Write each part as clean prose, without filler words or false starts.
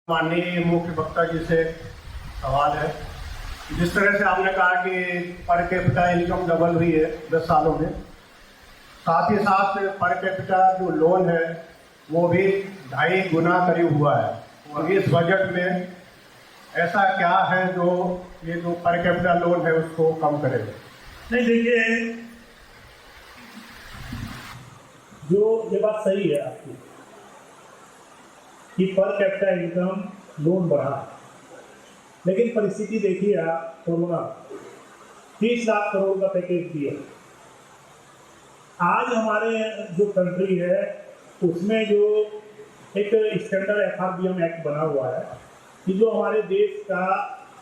माननीय मुख्य वक्ता जी से सवाल है। जिस तरह से आपने कहा कि पर कैपिटा इनकम डबल हुई है 10 सालों में, साथ ही साथ पर कैपिटा जो लोन है वो भी 2.5 गुना करीब हुआ है। और इस बजट में ऐसा क्या है जो ये जो पर कैपिटा लोन है उसको कम करेगा? नहीं, देखिए, जो ये बात सही है आपकी कि पर कैपिटा इनकम लोन बढ़ा, लेकिन परिस्थिति देखिए आप, कोरोना 30 लाख करोड़ का पैकेज दिया। आज हमारे जो कंट्री है उसमें जो एक स्टैंडर्ड FRBM एक्ट बना हुआ है कि जो हमारे देश का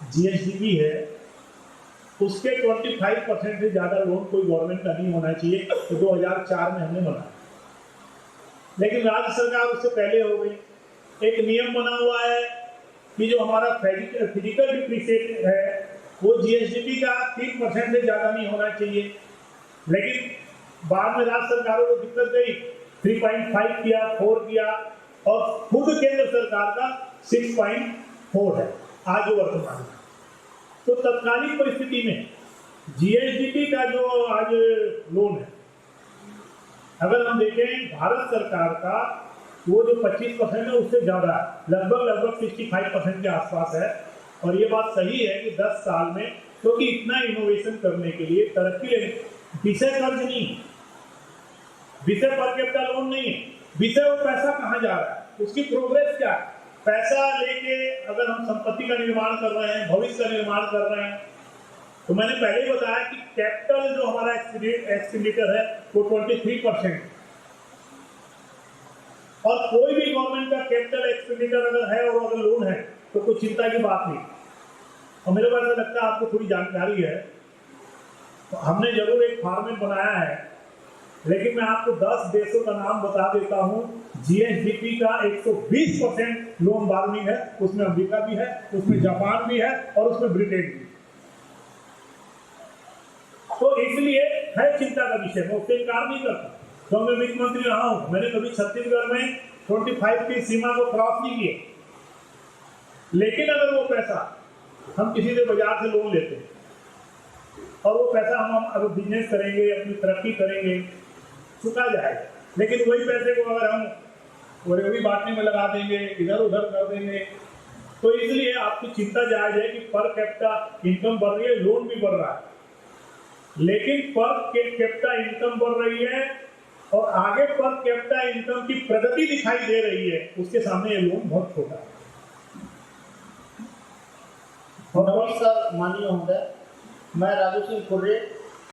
GSDP है उसके 25% से ज़्यादा लोन कोई गवर्नमेंट का नहीं होना चाहिए। तो 2004 में हमने बनाया, लेकिन राज्य सरकार उससे पहले हो गई। एक नियम बना हुआ है कि जो हमारा फिजिकल डिप्रिसिएशन है वो GSDP का 3% से ज़्यादा नहीं होना चाहिए, लेकिन बाद में राज्य सरकारों को दिक्कत गई, 3.5 किया, 4 किया, और खुद केंद्र सरकार का 6.4 है आज वर्तमान में। तो तत्कालीन परिस्थिति में GSDP का जो आज लोन है, अगर हम देखें भारत सरकार का वो जो 25% है उससे ज़्यादा है, लगभग 65% के आसपास है। और ये बात सही है कि 10 साल में, क्योंकि इतना इनोवेशन करने के लिए तरक्की विषय कर्ज नहीं, विषय पर कैपिटा लोन नहीं है, विषय वो पैसा कहाँ जा रहा है, उसकी प्रोग्रेस क्या है। पैसा लेके अगर हम संपत्ति का निर्माण कर रहे हैं, भविष्य का निर्माण कर रहे हैं, तो मैंने पहले ही बताया कि कैपिटल जो हमारा एक्सपेंडिचर है वो 23%, और कोई भी गवर्नमेंट का कैपिटल एक्सपेंडिचर अगर है और अगर लोन है तो कोई चिंता की बात नहीं। और मेरे को ऐसा लगता है आपको थोड़ी जानकारी है, तो हमने जरूर एक फॉर्मेट बनाया है, लेकिन मैं आपको 10 देशों का नाम बता देता हूँ। GSDP का 120% लोन बार्गेनिंग है, उसमें अमेरिका भी है, उसमें जापान भी है और उसमें ब्रिटेन भी। तो इसलिए है चिंता का विषय, मैं उससे इनकार नहीं करता। तो मैं वित्त मंत्री रहा हूँ, मैंने कभी छत्तीसगढ़ में 25 की सीमा को क्रॉस नहीं किया। लेकिन अगर वो पैसा हम किसी से बाजार से लोन लेते और वो पैसा हम अगर बिजनेस करेंगे, अपनी तरक्की करेंगे, चुका जाएगा, लेकिन वही पैसे को अगर हम वही बांटने में लगा देंगे, इधर उधर कर देंगे, तो इसलिए आपकी चिंता जायज है कि पर कैपिटा इनकम बढ़ रही है, लोन भी बढ़ रहा है, लेकिन पर कैपिटा इनकम बढ़ रही है और आगे पर कैपिटा इनकम की प्रगति दिखाई दे रही है, उसके सामने ये लोन बहुत छोटा है। नमस्कार माननीय महोदय, मैं राजू सिंह खुर्रे